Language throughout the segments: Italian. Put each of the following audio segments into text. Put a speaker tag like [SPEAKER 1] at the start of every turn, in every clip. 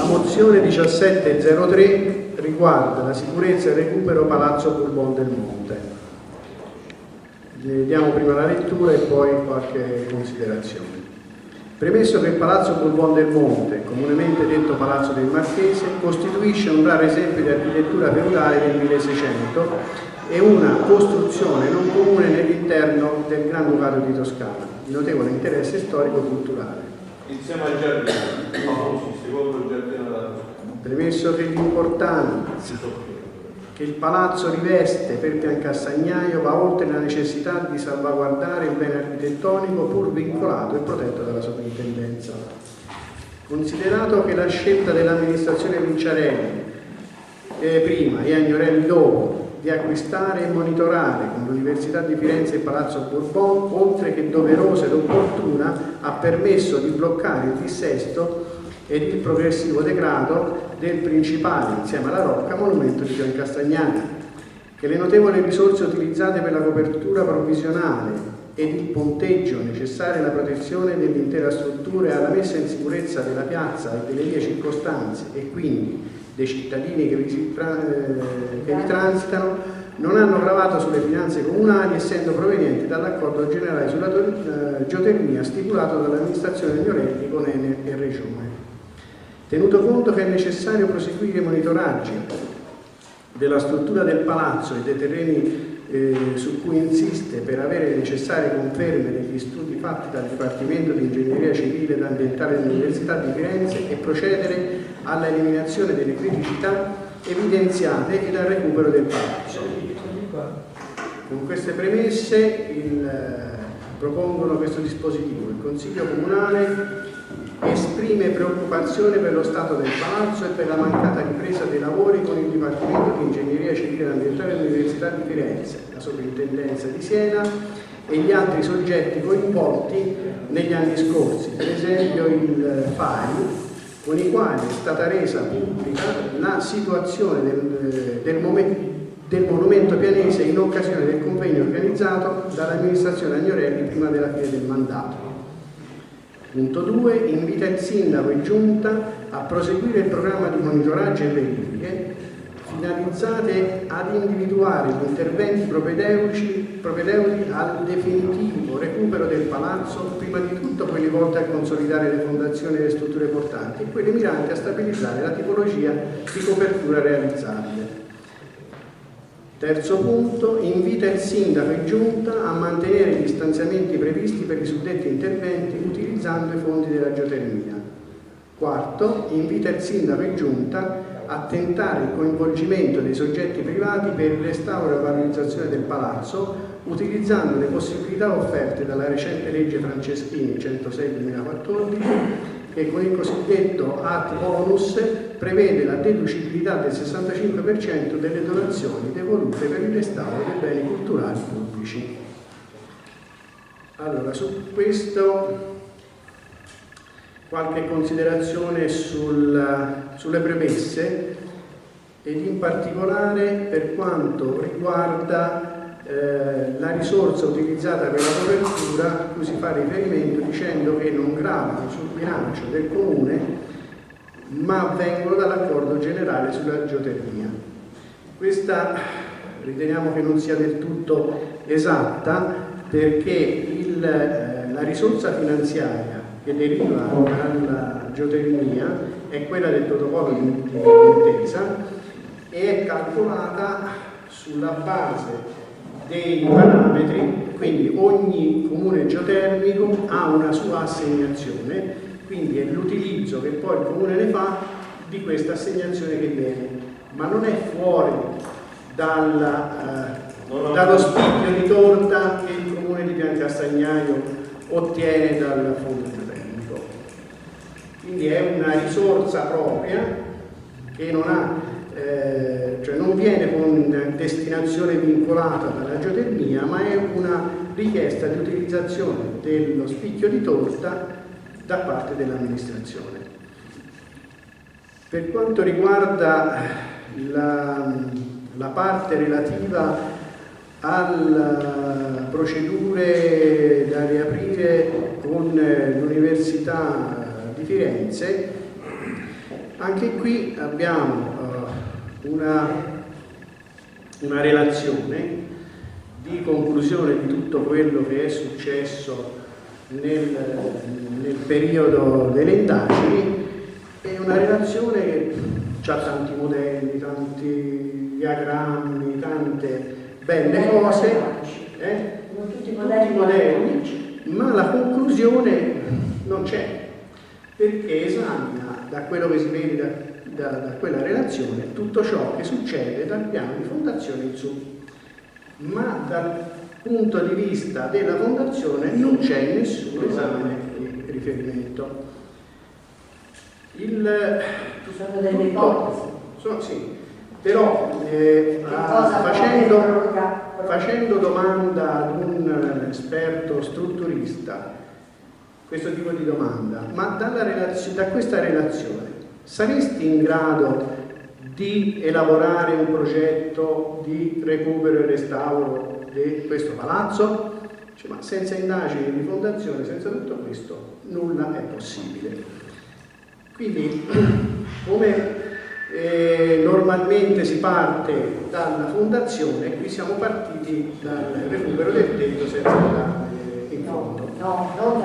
[SPEAKER 1] mozione 1703 riguarda la sicurezza e il recupero Palazzo Bourbon del Monte. Diamo prima la lettura e poi qualche considerazione. Premesso che il Palazzo Bourbon del Monte, comunemente detto Palazzo del Marchese, costituisce un raro esempio di architettura feudale del 1600 e una costruzione non comune nell'interno del Granducato di Toscana, di notevole interesse storico-culturale.
[SPEAKER 2] Insieme ai giardini, secondo il giardino della Toscana.
[SPEAKER 1] Premesso che l'importanza che il palazzo riveste per Piancastagnaio va oltre la necessità di salvaguardare il bene architettonico pur vincolato e protetto dalla sovrintendenza. Considerato che la scelta dell'amministrazione Vinciarelli prima e Agnorelli dopo di acquistare e monitorare con l'Università di Firenze il Palazzo Bourbon, oltre che doverosa ed opportuna, ha permesso di bloccare il dissesto ed il progressivo degrado del principale, insieme alla Rocca, monumento di Piancastagnano, che le notevoli risorse utilizzate per la copertura provvisionale ed il ponteggio necessario alla protezione dell'intera struttura e alla messa in sicurezza della piazza e delle vie circostanze e quindi dei cittadini che vi transitano, non hanno gravato sulle finanze comunali, essendo provenienti dall'accordo generale sulla geotermia stipulato dall'amministrazione Agnorelli con Enel e Regione. Tenuto conto che è necessario proseguire i monitoraggi della struttura del palazzo e dei terreni su cui insiste per avere le necessarie conferme degli studi fatti dal Dipartimento di Ingegneria Civile ed Ambientale dell'Università di Firenze e procedere alla eliminazione delle criticità evidenziate e al recupero del palazzo. Con queste premesse propongono questo dispositivo. Il Consiglio Comunale esprime preoccupazione per lo stato del palazzo e per la mancata ripresa dei lavori con il Dipartimento di Ingegneria Civile e Ambientale dell'Università di Firenze, la Sovrintendenza di Siena e gli altri soggetti coinvolti negli anni scorsi, per esempio il FAI, con i quali è stata resa pubblica la situazione del monumento pianese in occasione del convegno organizzato dall'amministrazione Agnorelli prima della fine del mandato. Punto 2. Invita il Sindaco e Giunta a proseguire il programma di monitoraggio e verifiche finalizzate ad individuare gli interventi propedeuti al definitivo recupero del palazzo, prima di tutto quelli volti a consolidare le fondazioni e le strutture portanti e quelli miranti a stabilizzare la tipologia di copertura realizzabile. Terzo punto, invita il Sindaco e Giunta a mantenere gli stanziamenti previsti per i suddetti interventi utilizzando i fondi della geotermia. Quarto, invita il Sindaco e Giunta a tentare il coinvolgimento dei soggetti privati per il restauro e la valorizzazione del palazzo, utilizzando le possibilità offerte dalla recente legge Franceschini 106/2014, che con il cosiddetto AT bonus prevede la deducibilità del 65% delle donazioni devolute per il restauro dei beni culturali pubblici. Allora, su questo qualche considerazione sulle premesse ed in particolare per quanto riguarda la risorsa utilizzata per la copertura, a cui si fa riferimento dicendo che non gravano sul bilancio del Comune ma vengono dall'accordo generale sulla geotermia. Questa riteniamo che non sia del tutto esatta, perché la risorsa finanziaria che deriva dalla geotermia è quella del protocollo di intesa e è calcolata sulla base dei parametri, quindi ogni comune geotermico ha una sua assegnazione, quindi è l'utilizzo che poi il comune ne fa di questa assegnazione che viene, ma non è fuori dallo spicchio di torta che il comune di Piancastagnaio ottiene dal fondo geotermico. Quindi è una risorsa propria che non ha cioè non viene con destinazione vincolata dalla geotermia, ma è una richiesta di utilizzazione dello spicchio di torta da parte dell'amministrazione. Per quanto riguarda la parte relativa alle procedure da riaprire con l'Università di Firenze, Anche qui abbiamo una relazione di conclusione di tutto quello che è successo nel periodo delle indagini. È una relazione che ha tanti modelli, tanti diagrammi, tante belle cose, tutti modelli, ma la conclusione non c'è, perché esamina, da quello che si vede da quella relazione, tutto ciò che succede dal piano di fondazione in su, ma dal punto di vista della fondazione non c'è nessun esame di riferimento.
[SPEAKER 3] Ci sono delle ipotesi.
[SPEAKER 1] Sì, però facendo domanda ad un esperto strutturista, questo tipo di domanda, ma da questa relazione saresti in grado di elaborare un progetto di recupero e restauro di questo palazzo? Cioè, ma senza indagini di fondazione, senza tutto questo, nulla è possibile. Quindi, come normalmente si parte dalla fondazione, qui siamo partiti dal recupero del tetto senza andare in fondo.
[SPEAKER 3] No, non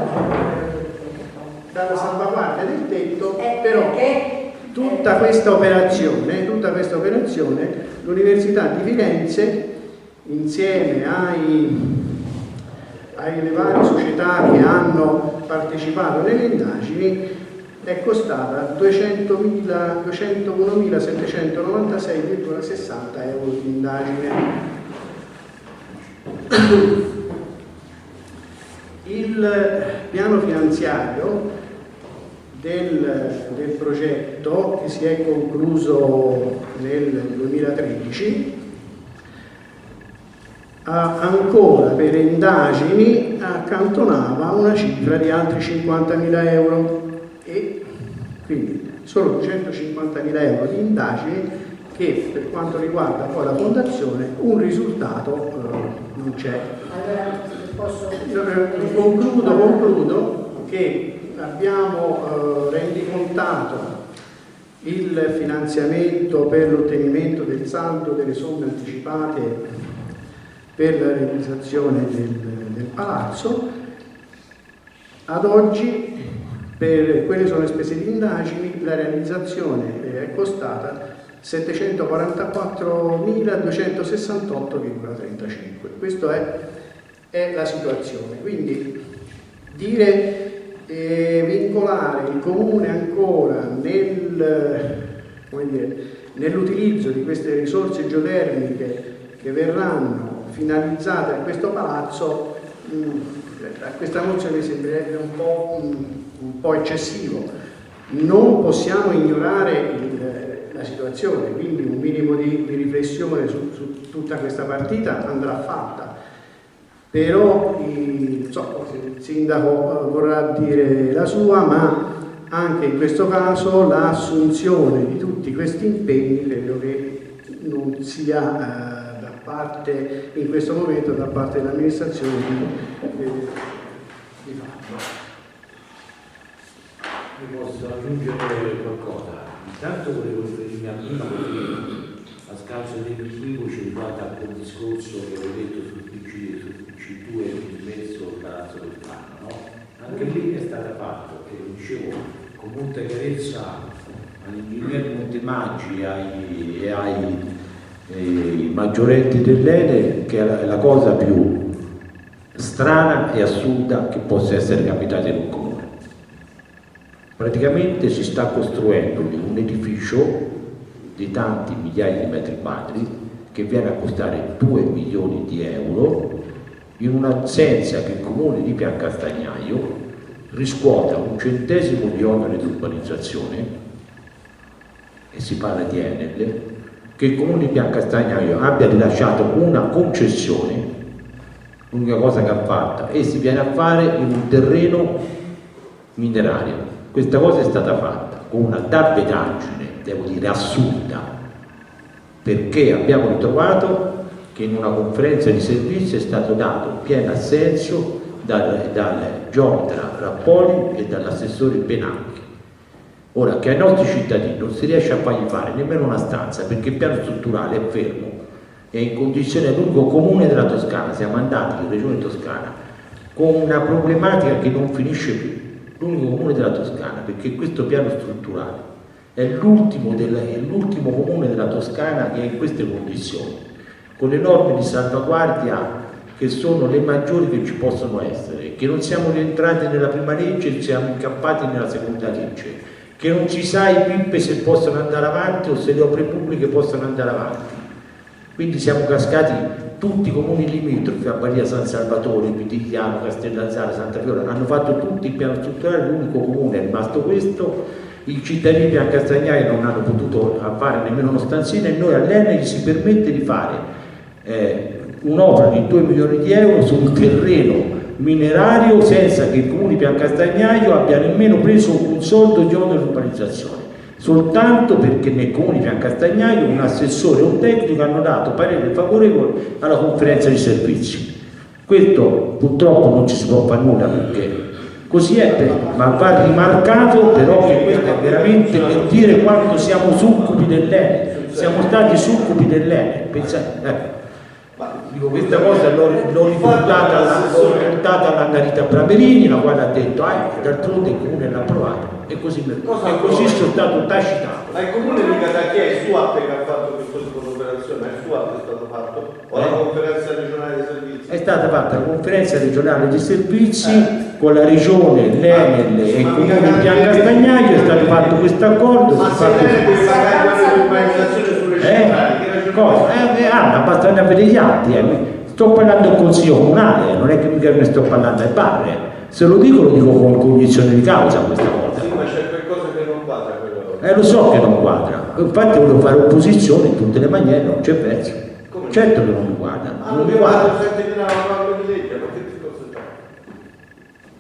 [SPEAKER 1] dalla salvaguardia del tetto, però tutta questa operazione l'Università di Firenze, insieme alle varie società che hanno partecipato nelle indagini, è costata 201.796,60 euro di indagine. Il piano finanziario del progetto, che si è concluso nel 2013, ancora per indagini accantonava una cifra di altri 50.000 euro, e quindi solo 250.000 euro di indagini, che per quanto riguarda poi la fondazione un risultato non c'è. Concludo che abbiamo rendicontato il finanziamento per l'ottenimento del saldo delle somme anticipate per la realizzazione del palazzo. Ad oggi, per quelle sono le spese di indagini, la realizzazione è costata 744.268,35. Questa è la situazione. Quindi vincolare il Comune ancora nell'utilizzo di queste risorse geotermiche che verranno finalizzate a questo palazzo, a questa mozione mi sembrerebbe un po' eccessivo. Non possiamo ignorare la situazione, quindi un minimo di riflessione su tutta questa partita andrà fatta. Però il sindaco vorrà dire la sua, ma anche in questo caso l'assunzione di tutti questi impegni credo che non sia da parte, in questo momento, da parte dell'amministrazione di fatto.
[SPEAKER 4] Mi posso aggiungere qualcosa? Intanto volevo riferirmi a prima, perché a scanso degli equivoci riguardo a quel discorso che ho detto sul C2 messo il palazzo del Fano, no? Anche lì è stata fatta, e lo dicevo con molta chiarezza all'ingegnere Montemaggi e ai maggioretti dell'ENE, che è la cosa più strana e assurda che possa essere capitata in un comune. Praticamente si sta costruendo un edificio di tanti migliaia di metri quadri che viene a costare 2 milioni di euro, in un'assenza che il comune di Piancastagnaio riscuota un centesimo di onere di urbanizzazione, e si parla di Enel, che il comune di Piancastagnaio abbia rilasciato una concessione, l'unica cosa che ha fatto, e si viene a fare in un terreno minerario. Questa cosa è stata fatta con una dabbedaggine, devo dire, assurda, perché abbiamo ritrovato che in una conferenza di servizi è stato dato pieno assenso dal geometra Rappoli e dall'assessore Benacchi. Ora, che ai nostri cittadini non si riesce a fargli fare nemmeno una stanza perché il piano strutturale è fermo, è in condizione l'unico comune della Toscana, siamo andati in Regione Toscana con una problematica che non finisce più, l'unico comune della Toscana, perché questo piano strutturale è l'ultimo comune della Toscana che è in queste condizioni, con le norme di salvaguardia che sono le maggiori che ci possono essere, che non siamo rientrati nella prima legge e siamo incappati nella seconda legge, che non si sa i PIP se possono andare avanti o se le opere pubbliche possono andare avanti. Quindi siamo cascati tutti i comuni limitrofi a Balia San Salvatore, Pitigliano, Castellazzara, Santa Fiora, hanno fatto tutti il piano strutturale, l'unico comune è rimasto questo, i cittadini di Castagnaia non hanno potuto fare nemmeno uno stanzino e noi all'Enel si permette di fare un'opera di 2 milioni di euro su un terreno minerario senza che il comune di Piancastagnaio abbia nemmeno preso un soldo di onere di urbanizzazione, soltanto perché nel comune di Piancastagnaio un assessore e un tecnico hanno dato parere favorevole alla conferenza di servizi. Questo purtroppo non ci si può fare nulla perché così è, ma va rimarcato però che questo è veramente per dire quanto siamo succubi dell'Enel, siamo stati succubi dell'Enel. Pensate, dico, questa cosa l'ho riportata alla Marita Braverini, la quale ha detto d'altronde il comune l'ha approvato e così sono stato tacitato.
[SPEAKER 2] Ma il comune di Catania è SUAP che ha fatto questo tipo di operazione? È SUAP è stato fatto? O la conferenza regionale dei servizi?
[SPEAKER 4] È stata fatta la conferenza regionale dei servizi con la regione, l'Enel e il comune di Piancastagnaio, è stato fatto questo accordo.
[SPEAKER 2] Ma se l'Enel deve pagare l'urbanizzazione sulle città,
[SPEAKER 4] basta andare a vedere gli atti, sto parlando del consiglio comunale, non è che mica ne sto parlando al bar, se lo dico con cognizione di causa questa cosa.
[SPEAKER 2] Sì, ma c'è qualcosa che non quadra quello.
[SPEAKER 4] Lo so che non quadra, infatti volevo fare opposizione in tutte le maniere, non c'è verso. Certo che non mi guarda.
[SPEAKER 2] Non mi guarda, di legge, ma che discorso c'è?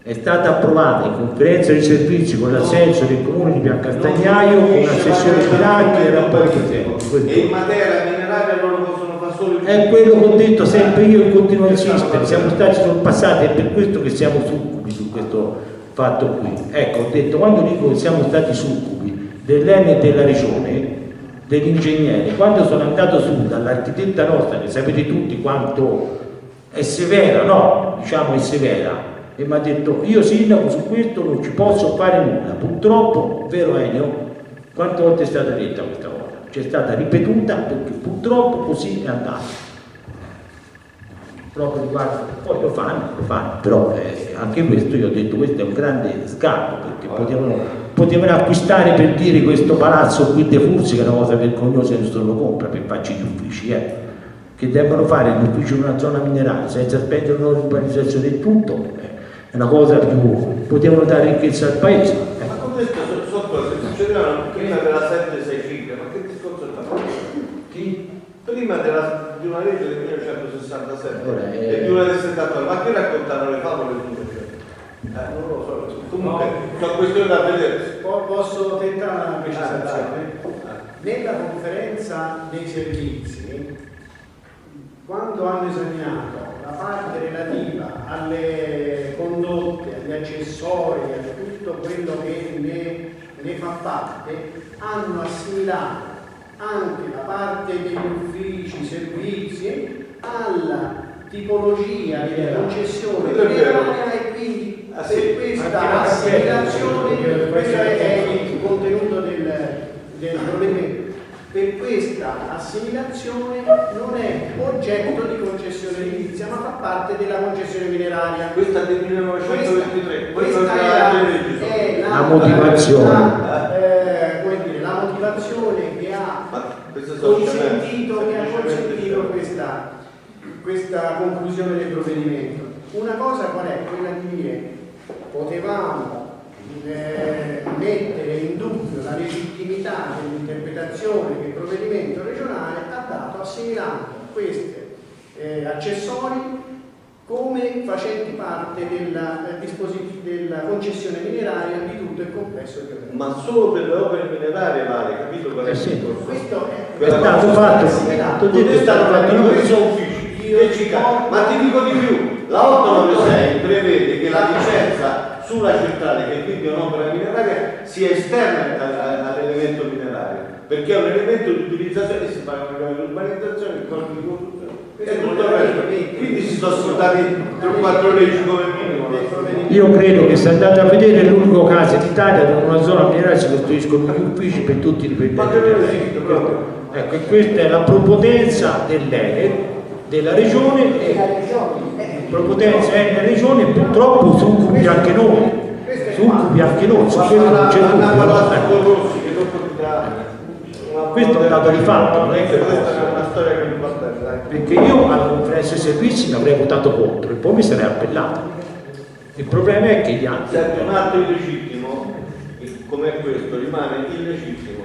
[SPEAKER 4] È stata approvata in conferenza di servizi con l'assenso del comune di Piancastagnaio con una sessione bilancio e rapporti tecnici.
[SPEAKER 2] E in materia mineraria loro possono fare solo il...
[SPEAKER 4] È quello che ho detto sempre io e continuo a insistere, siamo stati sorpassati, è per questo che siamo succubi su questo fatto qui. Ecco, ho detto, quando dico che siamo stati succubi dell'Enel e della regione, degli ingegneri, quando sono andato su dall'architetta nostra, che sapete tutti quanto è severa, no? Diciamo è severa, e mi ha detto io sindaco su questo non ci posso fare nulla. Purtroppo, vero Enio? Quante volte è stata detta questa cosa? C'è stata ripetuta perché purtroppo così è andato. Proprio riguardo, poi lo fanno, però anche questo io ho detto questo è un grande scarto perché potevano acquistare per dire questo palazzo qui De Fursi che è una cosa vergognosa che nessuno lo compra per farci gli uffici, che devono fare l'ufficio in una zona minerale senza spendere un'urbanizzazione e tutto, è una cosa più, potevano dare ricchezza al paese.
[SPEAKER 2] Ma con questo sono cose che succedevano prima della 765, ma che discorso è fatto?
[SPEAKER 4] Chi?
[SPEAKER 2] Prima di una legge del 1967
[SPEAKER 4] Ora,
[SPEAKER 2] e di una del 79, ma che raccontano le favole di non lo so, comunque sono questioni da vedere.
[SPEAKER 1] Posso tentare una precisazione? Nella conferenza dei servizi, quando hanno esaminato la parte relativa alle condotte, agli accessori, a tutto quello che ne fa parte, hanno assimilato anche la parte degli uffici, servizi alla tipologia della concessione mineraria e quindi per questa assimilazione, questo è il contenuto del provvedimento, per questa assimilazione non è oggetto di concessione edilizia ma fa parte della concessione mineraria.
[SPEAKER 2] Questa del 1923,
[SPEAKER 1] questa è
[SPEAKER 4] la motivazione.
[SPEAKER 1] La motivazione che ha consentito questa conclusione del provvedimento. Una cosa qual è? Quella di dire potevamo mettere in dubbio la legittimità dell'interpretazione che il provvedimento regionale ha dato assimilando questi accessori come facenti parte della concessione mineraria di tutto il complesso di opere.
[SPEAKER 2] Ma solo per le opere minerarie vale, capito?
[SPEAKER 4] Sì.
[SPEAKER 1] Questo
[SPEAKER 4] è stato fatto,
[SPEAKER 2] ma ti dico di più, la 896 prevede che la licenza sulla centrale, che quindi è un'opera mineraria, sia esterna all'elemento minerario, perché è un elemento di utilizzazione che si fa con l'urbanizzazione, il corpo di costruzione e tutto il resto. Quindi si sono sfruttati 3-4 leggi come minimo.
[SPEAKER 4] Io credo che se andate a vedere l'unico caso in Italia dove in una zona mineraria si costruiscono gli uffici per tutti i dipendenti. Ecco, e questa è la prepotenza della regione, e prepotenza è della regione, e purtroppo succubi anche noi, su quello non c'è dubbio. Questo è un dato di fatto, non è che
[SPEAKER 2] questa è una storia che mi porta,
[SPEAKER 4] perché io alla conferenza dei servizi mi avrei votato contro e poi mi sarei appellato. Il problema è che gli altri...
[SPEAKER 2] un atto illegittimo come questo rimane illegittimo,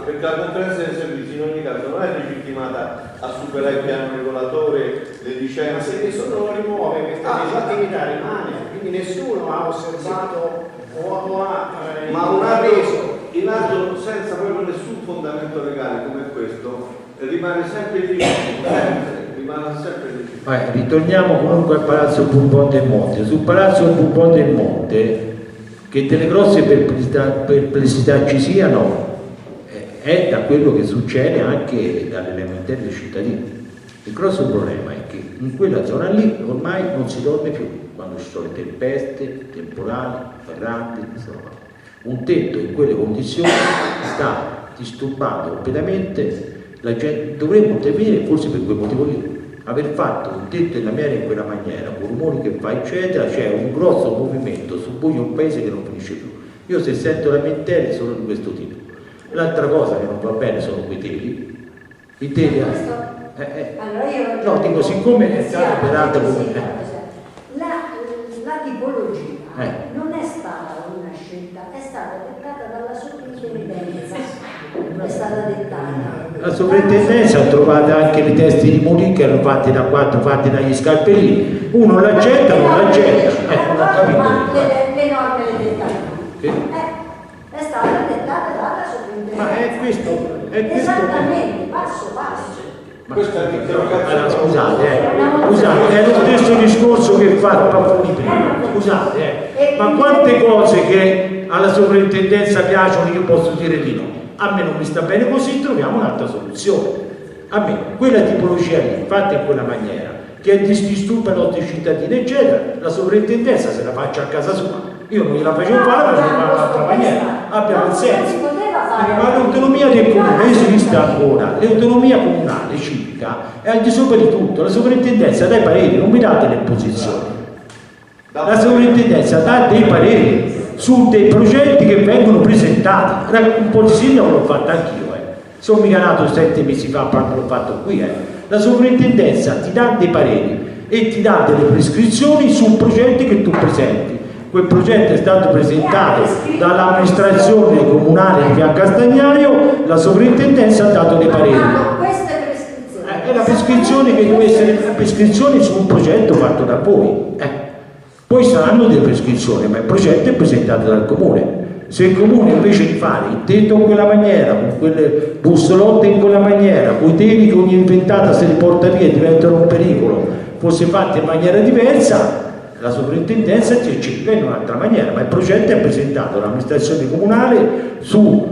[SPEAKER 2] perché la conferenza dei servizi in ogni caso non è legittimata a superare il piano regolatore, le licenze.
[SPEAKER 1] Ma se nessuno rimuove questa legittimità rimane, quindi nessuno ha osservato o ha
[SPEAKER 2] ma un atto in atto senza proprio nessun fondamento legale come questo rimane sempre illegittimo, rimane sempre illegittimo.
[SPEAKER 4] Ritorniamo comunque al Palazzo Bourbon del Monte. Sul Palazzo Bourbon del Monte, che delle grosse perplessità ci siano, è da quello che succede anche dall'elementare dei cittadini. Il grosso problema è che in quella zona lì ormai non si dorme più quando ci sono le tempeste, temporali, fragranti, insomma. Un tetto in quelle condizioni sta disturbando completamente la gente. Dovremmo intervenire forse per quel motivo lì. Aver fatto un tetto della miera in quella maniera, con rumori che fa eccetera, c'è un grosso movimento su buio un paese che non finisce più. Io se sento lamentele sono di questo tipo. L'altra cosa che non va bene sono quei teli. I teli.
[SPEAKER 3] Allora io
[SPEAKER 4] no, dico, siccome è stato operato come.
[SPEAKER 3] La tipologia non è stata una scelta, è stata dettata dalla sovrintendenza. È stata dettata.
[SPEAKER 4] La sovrintendenza ha trovato anche le teste di mulini che erano fatti da quanto, fatti dagli scalpellini. Uno l'accetta, non l'accetta. Non ho capito.
[SPEAKER 3] Le norme le dettate. È stata dettata dalla sovrintendenza.
[SPEAKER 4] Ma è questo.
[SPEAKER 3] Esattamente, passo passo.
[SPEAKER 4] Scusate, è lo stesso discorso che fa Papponi prima. Scusate, ma quante cose che alla sovrintendenza piacciono io posso dire di no. A me non mi sta bene così, troviamo un'altra soluzione. A me quella tipologia lì, fatta in quella maniera, che disturba i nostri cittadini, eccetera, la sovrintendenza se la faccia a casa sua. Io non gliela facevo fare, la facevo fare in un'altra maniera. Abbia un senso. Ma l'autonomia del comune esiste ancora, l'autonomia comunale civica è al di sopra di tutto, la sovrintendenza dà i pareri, non mi date le posizioni. La sovrintendenza dà dei pareri su dei progetti che vengono presentati. Un po' di sindaco l'ho fatto anch'io, sono mica nato 7 mesi fa quando l'ho fatto qui. La sovrintendenza ti dà dei pareri e ti dà delle prescrizioni su progetti che tu presenti. Quel progetto è stato presentato dall'amministrazione comunale di Piancastagnaio, la sovrintendenza ha dato dei pareri.
[SPEAKER 3] Queste prescrizioni.
[SPEAKER 4] È la prescrizione che deve essere la prescrizione su un progetto fatto da voi. Poi saranno delle prescrizioni, ma il progetto è presentato dal comune. Se il comune invece di fare il tetto in quella maniera, con quelle bussolotte in quella maniera, con i teli che ogni inventata se li porta via e diventano un pericolo, fosse fatto in maniera diversa, la sovrintendenza ti accetta in un'altra maniera, ma il progetto è presentato all'amministrazione comunale su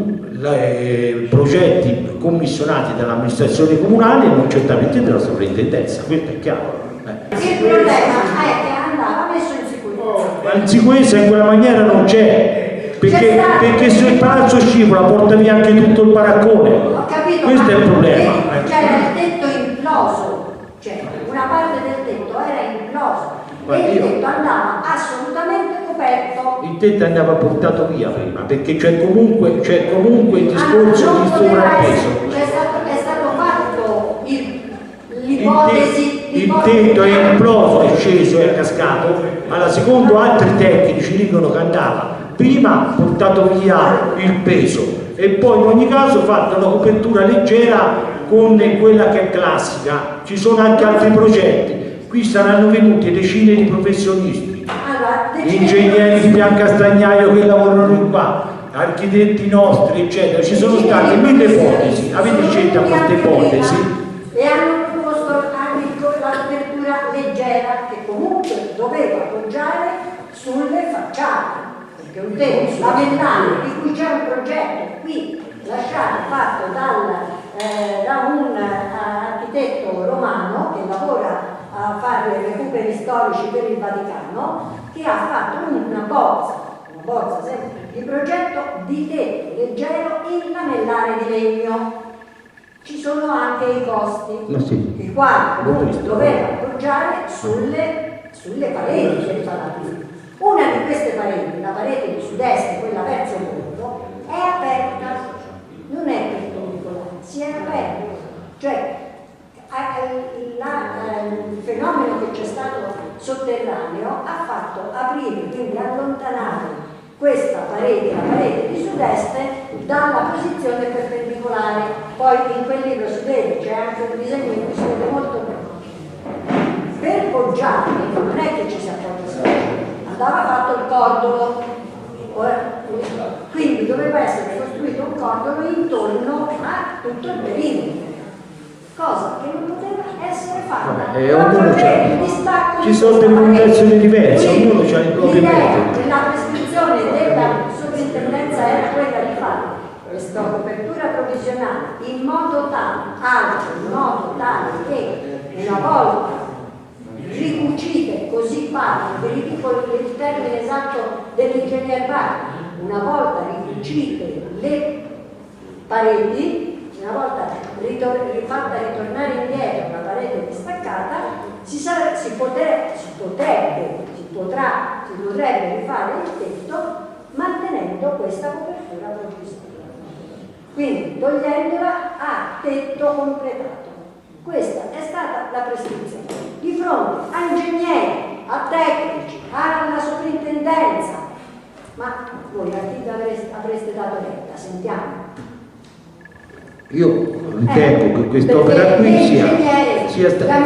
[SPEAKER 4] progetti commissionati dall'amministrazione comunale e non certamente dalla sovrintendenza, questo è chiaro.
[SPEAKER 3] Il problema è che andava messo in sicurezza.
[SPEAKER 4] Ma in sicurezza in quella maniera non c'è, perché se il palazzo scivola porta via anche tutto il baraccone.
[SPEAKER 3] Ho capito,
[SPEAKER 4] questo è il problema.
[SPEAKER 3] C'era il tetto imploso, cioè una parte del tetto era imploso. E il tetto andava assolutamente coperto.
[SPEAKER 4] Il tetto andava portato via prima, perché c'è comunque il discorso di sovrappeso.
[SPEAKER 3] È stato fatto l'ipotesi.
[SPEAKER 4] Il tetto è imploso, è sceso, è cascato, alla seconda altri tecnici dicono che andava prima portato via il peso e poi in ogni caso fatto una copertura leggera con quella che è classica. Ci sono anche altri progetti. Qui saranno venuti decine di professionisti, ingegneri di Piancastagnaio che lavorano qua, architetti nostri, eccetera. Ci sono state 1000 ipotesi, avete scelto queste ipotesi?
[SPEAKER 3] E hanno proposto anche la copertura leggera che comunque doveva appoggiare sulle facciate, perché un tempo lamentare di cui c'è un progetto qui lasciato fatto da un architetto romano che lavora a fare recuperi storici per il Vaticano, che ha fatto una bozza sempre di progetto di tetto leggero in lamellare di legno. Ci sono anche i costi, il quale doveva appoggiare sulle pareti del palazzo. Una di queste pareti, la parete di sud-est, quella verso bordo, è aperta, non è perpendicolare, si è aperta. Cioè, il fenomeno che c'è stato sotterraneo ha fatto aprire, quindi allontanare questa parete, la parete di sud-est, dalla posizione perpendicolare. Poi in quel libro si vede, c'è anche un disegno in cui si vede molto bene. Per poggiare non è che ci si appoggia sempre, andava fatto il cordolo, quindi doveva essere costruito un cordolo intorno a tutto il perimetro, cosa che non poteva essere fatta.
[SPEAKER 4] Ci sono delle limitazioni diverse, ognuno ha i propri metodi.
[SPEAKER 3] La prescrizione della sovrintendenza era quella di fare questa copertura provvisionale in modo tale che una volta ricucite, così parlo, verifico il termine esatto dell'ingegner Bacchi, una volta ricucite le pareti, una volta rifatta ritornare indietro la parete distaccata, si potrebbe rifare il tetto mantenendo questa copertura provvisoria, quindi togliendola a tetto completato. Questa è stata la prescrizione. Di fronte a ingegneri, a tecnici, alla sovrintendenza, ma voi a chi avreste dato retta? Sentiamo.
[SPEAKER 4] Io ritengo che quest'opera qui sia stata.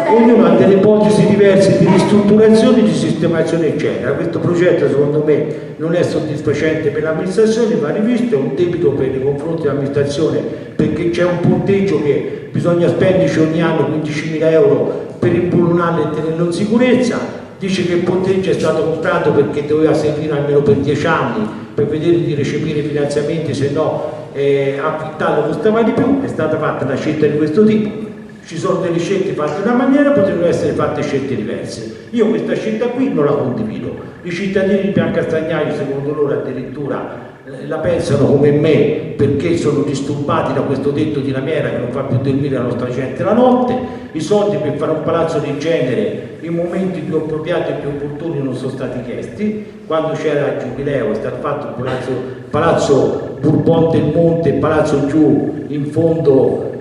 [SPEAKER 4] Ognuno ha delle ipotesi diverse di ristrutturazione, di sistemazione, eccetera. Questo progetto secondo me non è soddisfacente per l'amministrazione, va rivisto, è un debito per nei confronti dell'amministrazione, perché c'è un ponteggio che bisogna spenderci ogni anno 15.000 euro per imbullonarlo e tenerlo in sicurezza. Dice che il ponteggio è stato comprato perché doveva servire almeno per 10 anni per vedere di recepire finanziamenti, se no affittarlo costava di più. È stata fatta una scelta di questo tipo. Ci sono delle scelte fatte in una maniera, potrebbero essere fatte scelte diverse. Io questa scelta qui non la condivido. I cittadini di Piancastagnaio, secondo loro addirittura, la pensano come me, perché sono disturbati da questo tetto di lamiera che non fa più dormire la nostra gente la notte. I soldi per fare un palazzo del genere in momenti più appropriati e più opportuni non sono stati chiesti. Quando c'era il giubileo è stato fatto il palazzo Bourbon del Monte, il palazzo giù in fondo,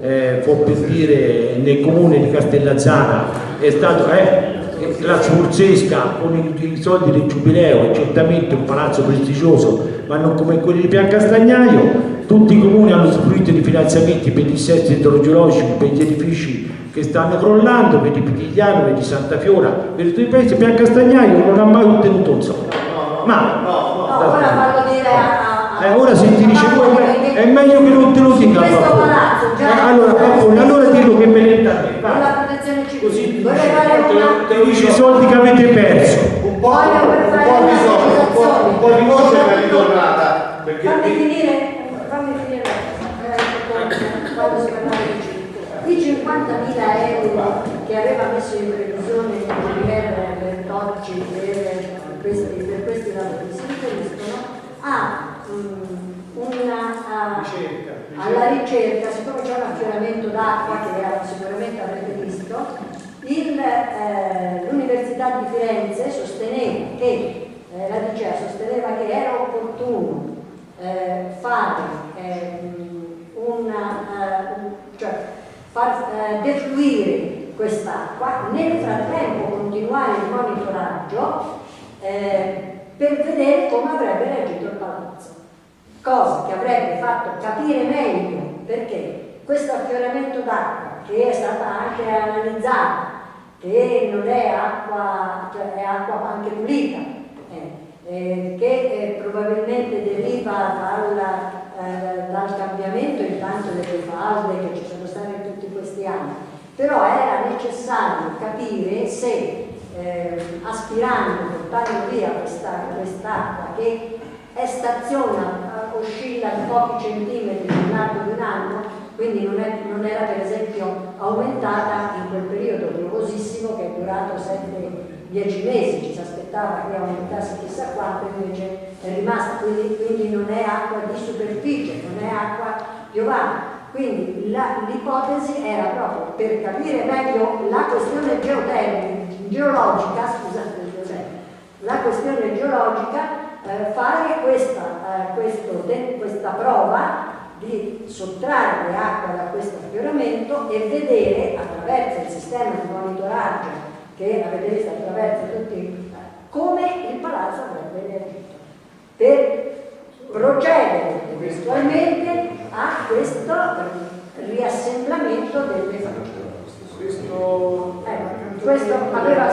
[SPEAKER 4] può per dire, nel comune di Castellazzara, è stato la Sforzesca con i soldi del giubileo, è certamente un palazzo prestigioso, ma non come quelli di Piancastagnaio. Tutti i comuni hanno usufruito di finanziamenti per i dissesti idrogeologici, per gli edifici che stanno crollando, per di Pitigliano, per di Santa Fiora, per tutti i paesi. Piancastagnaio non ha mai ottenuto un soldo.
[SPEAKER 3] Ora fallo dire
[SPEAKER 4] ora se ti dice voi è meglio che non te lo dica. Allora dillo che me ne dà te.
[SPEAKER 3] La protezione civile.
[SPEAKER 4] Così te lo dice i soldi che avete perso.
[SPEAKER 2] Un po' di voce è ritornata.
[SPEAKER 3] Fammi finire quando si parlava di 50.000 euro che aveva messo in previsione il GR Bertocci per questi lavori si riferiscono alla ricerca, siccome c'è un affioramento d'acqua che sicuramente avrete visto, l'Università di Firenze sosteneva che era opportuno far defluire quest'acqua, nel frattempo continuare il monitoraggio per vedere come avrebbe reagito il palazzo, cosa che avrebbe fatto capire meglio perché questo affioramento d'acqua, che è stata anche analizzata, che non è acqua, cioè è acqua anche pulita, che probabilmente deriva dal cambiamento intanto delle falde che ci sono state in tutti questi anni, però era necessario capire se aspirando, portando via quest'acqua che oscilla di pochi centimetri nell'arco di un anno, quindi non era per esempio aumentata in quel periodo piovosissimo che è durato 7-10 mesi, ci si aspettava che aumentasse chissà quanto, invece è rimasta, quindi non è acqua di superficie, non è acqua piovana. Quindi l'ipotesi era proprio per capire meglio la questione geologica, la questione geologica, fare questa prova di sottrarre acqua da questo affioramento e vedere attraverso il sistema di monitoraggio che avete visto attraverso tutti come il palazzo avrebbe reagito per procedere eventualmente a questo riassemblamento delle famiglie. Questo aveva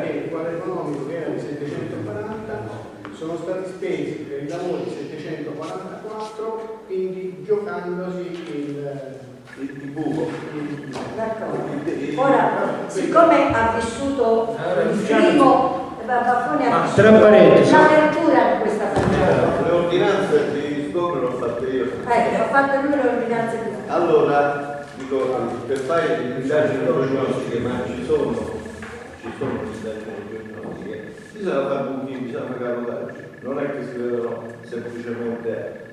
[SPEAKER 1] il quadro economico che era di 740, sono stati spesi per i lavori 744, quindi giocandosi il buco.
[SPEAKER 3] Ora, siccome ha vissuto il primo Baffoni ha vissuto l'apertura di questa famiglia.
[SPEAKER 2] Le ordinanze di sgombero l'ho fatte io.
[SPEAKER 3] Ho fatto lui le ordinanze di sgombero.
[SPEAKER 2] Allora, dico, per fare le indagini prognostiche, ma ci sono le indagini prognostiche, bisogna fare buchi, bisogna carotarci, non è che si vedono semplicemente.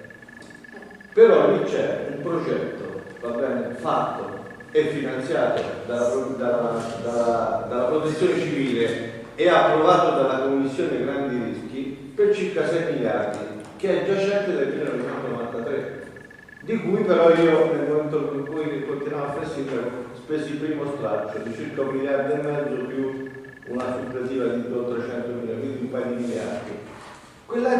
[SPEAKER 2] Però lì c'è un progetto, va bene, fatto e finanziato dalla protezione civile e approvato dalla Commissione Grandi Rischi per circa 6 miliardi, che è giacente del 1993. Di cui però io, nel momento in cui continuavo a fare sindaco, ho speso il primo straccio di circa 1,5 miliardi più una suppletiva di 300.000, quindi un paio di miliardi. Quella,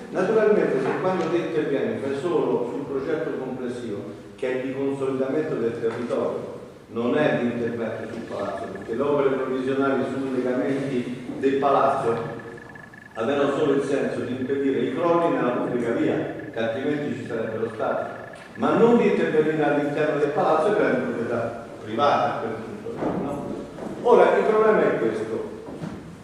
[SPEAKER 2] naturalmente, se quando te intervieni fai solo sul progetto complessivo, che è di consolidamento del territorio, non è di intervento sul palazzo, perché le opere provvisionali sui legamenti del palazzo avevano solo il senso di impedire i crolli nella pubblica via, che altrimenti ci sarebbero stati, ma non di intervenire all'interno del palazzo che era di proprietà privata, per tutto, no? Ora, il problema è questo: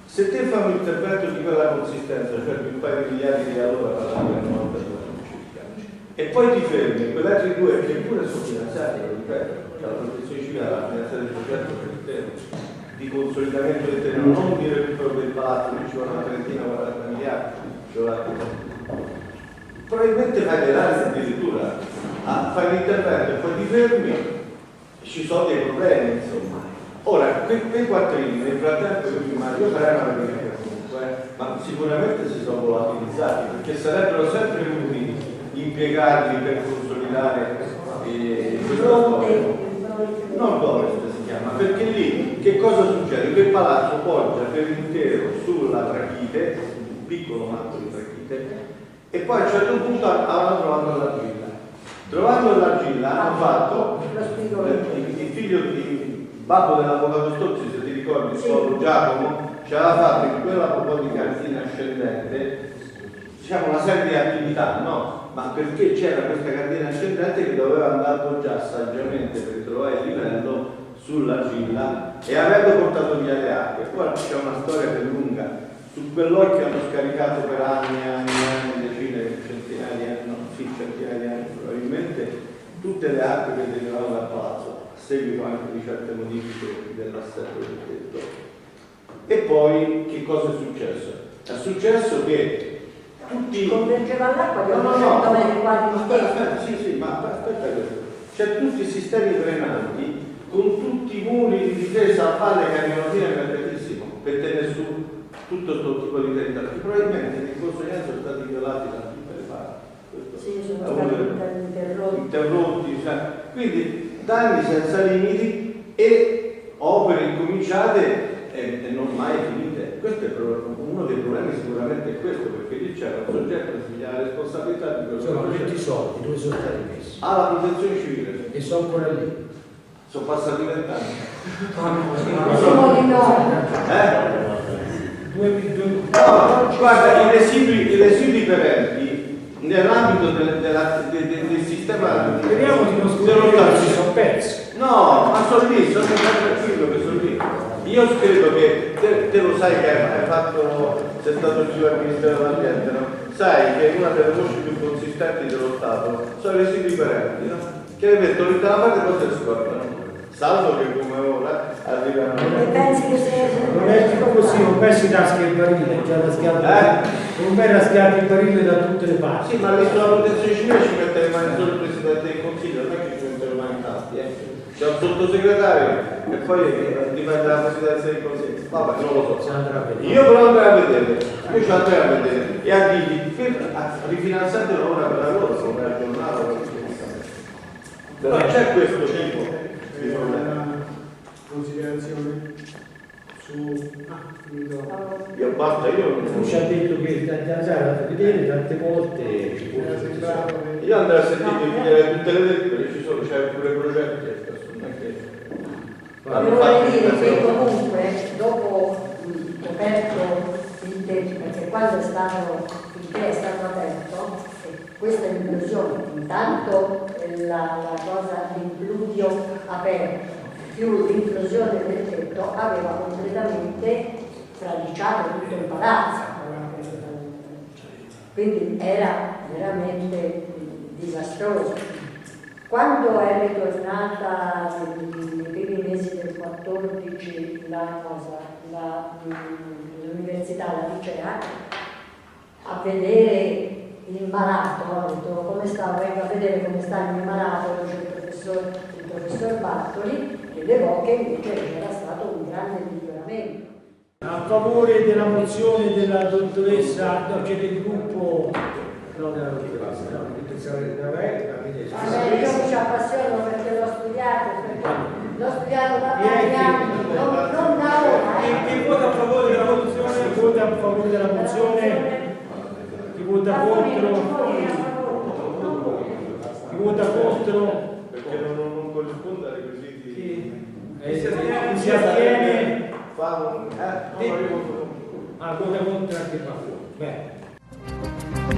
[SPEAKER 2] se te fai un intervento di quella consistenza, cioè di un paio di miliardi di allora parlando del 92, e poi ti fermi, quegli altri due che pure sono finanziati, lo ripeto, la protezione civile ha finanziato il progetto per il terreno, di consolidamento del terreno, non di recupero del palazzo, qui ci vuole una 30-40 miliardi, ci vuole probabilmente fai le rate addirittura, fai l'intervento e poi ti fermi, ci sono dei problemi, insomma. Ora, quei quattrini nel frattempo io farei una verifica comunque, ma sicuramente si sono volatilizzati, perché sarebbero sempre venuti impiegati per consolidare questo storico. Nord-ovest si chiama, perché lì che cosa succede? Quel palazzo poggia per intero sulla trachite, un piccolo matto di trachite, e poi a un certo punto avevano trovato l'argilla. Trovando l'argilla hanno fatto il figlio di babbo dell'avvocato Stozzi, se ti ricordi, il suo Giacomo, ci aveva fatto in quella po' di cartina ascendente, diciamo una serie di attività, no? Ma perché c'era questa cartina ascendente che doveva andare appoggiata saggiamente per trovare il livello sull'argilla e avendo portato via le acque. Poi c'è una storia più lunga. Su quell'occhio hanno scaricato per anni, decine, centinaia di anni, no, sì, centinaia di anni probabilmente, tutte le acque che derivavano dal palazzo, a seguito anche di certe modifiche dell'assetto del tetto. E poi che cosa è successo? È successo che tutti
[SPEAKER 3] convergeva all'acqua di 800 metri quadri di tetto.
[SPEAKER 2] Sì, ma aspetta questo. C'è tutti i sistemi drenanti con tutti i muri di difesa a valle che arrivano fino al mercatissimo per tenere su tutto questo tipo di territorio. Probabilmente in conseguenza sono stati violati da tutte le parti.
[SPEAKER 3] Sì, sono stati
[SPEAKER 2] interrotti. Cioè. Quindi danni senza limiti e opere incominciate e non mai finite. Questo è uno dei problemi, sicuramente è questo, perché lì c'era un soggetto che si ha la responsabilità di quello.
[SPEAKER 4] Sono tutti i soldi, dove sono stati messi?
[SPEAKER 2] Alla protezione civile.
[SPEAKER 4] E sono ancora lì.
[SPEAKER 2] Sono passati 20 anni.
[SPEAKER 3] Siamo di no.
[SPEAKER 2] No, guarda, i residui perenti nell'ambito del sistema.
[SPEAKER 4] Speriamo di non scoprire che si sono persi.
[SPEAKER 2] No, ma sono lì, sono tranquillo che sono lì. Io credo che te lo sai che hai fatto, sei stato giù al Ministero dell'Ambiente, no? Sai che una delle voci più consistenti dello Stato sono i residui perenti, no? Che le mettono lì da una parte e poi si scordano. Salvo che come ora arrivano.
[SPEAKER 3] E pensi che sia
[SPEAKER 5] Non è più così, non pensi tasca il barile, già raschiato. Non vai raschiato il barile da tutte le parti.
[SPEAKER 2] Sì, ma lì sulla protezione civile ci mette le mani solo il Presidente del Consiglio, non è che ci mette le mani tanti, C'è un sottosegretario e poi dipende dalla Presidenza del Consiglio. Vabbè, non lo so. Io però andrei a vedere, io ci andrei a vedere e a dirgli rifinanziate l'ora per lavoro, come la giornata, però c'è questo tipo di problema.
[SPEAKER 1] Considerazione su...
[SPEAKER 2] Io basta, io
[SPEAKER 5] Tu ci ha detto che ti andare a vedere tante volte ci può
[SPEAKER 2] io andrei a sentire tutte le lettere, ci sono, c'è pure progetti.
[SPEAKER 3] vorrei dire che comunque dopo coperto il tempo, perché quando è stato aperto, questa inclusione, intanto la cosa dell'includio aperto più l'inclusione del tetto aveva completamente fragiciato tutto il palazzo, quindi era veramente disastroso. Quando è ritornata nei primi mesi del 14 l'università, la licea, a vedere il malato, ho detto come sta, vengo a vedere come sta il mio malato, il professor Bartoli, che rilevò che invece c'era stato un grande miglioramento.
[SPEAKER 5] A favore della mozione della dottoressa, che del gruppo, no, della dottoressa, no,
[SPEAKER 3] Io mi ci appassiono perché l'ho studiato da tanti anni, non da ora.
[SPEAKER 5] Chi vota a favore della mozione? Chi vota a favore della mozione? Chi vota contro? Chi vota contro?
[SPEAKER 2] Perché non corrisponde ai requisiti.
[SPEAKER 5] Chi si astiene?
[SPEAKER 2] Fa un...
[SPEAKER 5] Vota contro anche a favore. Bene.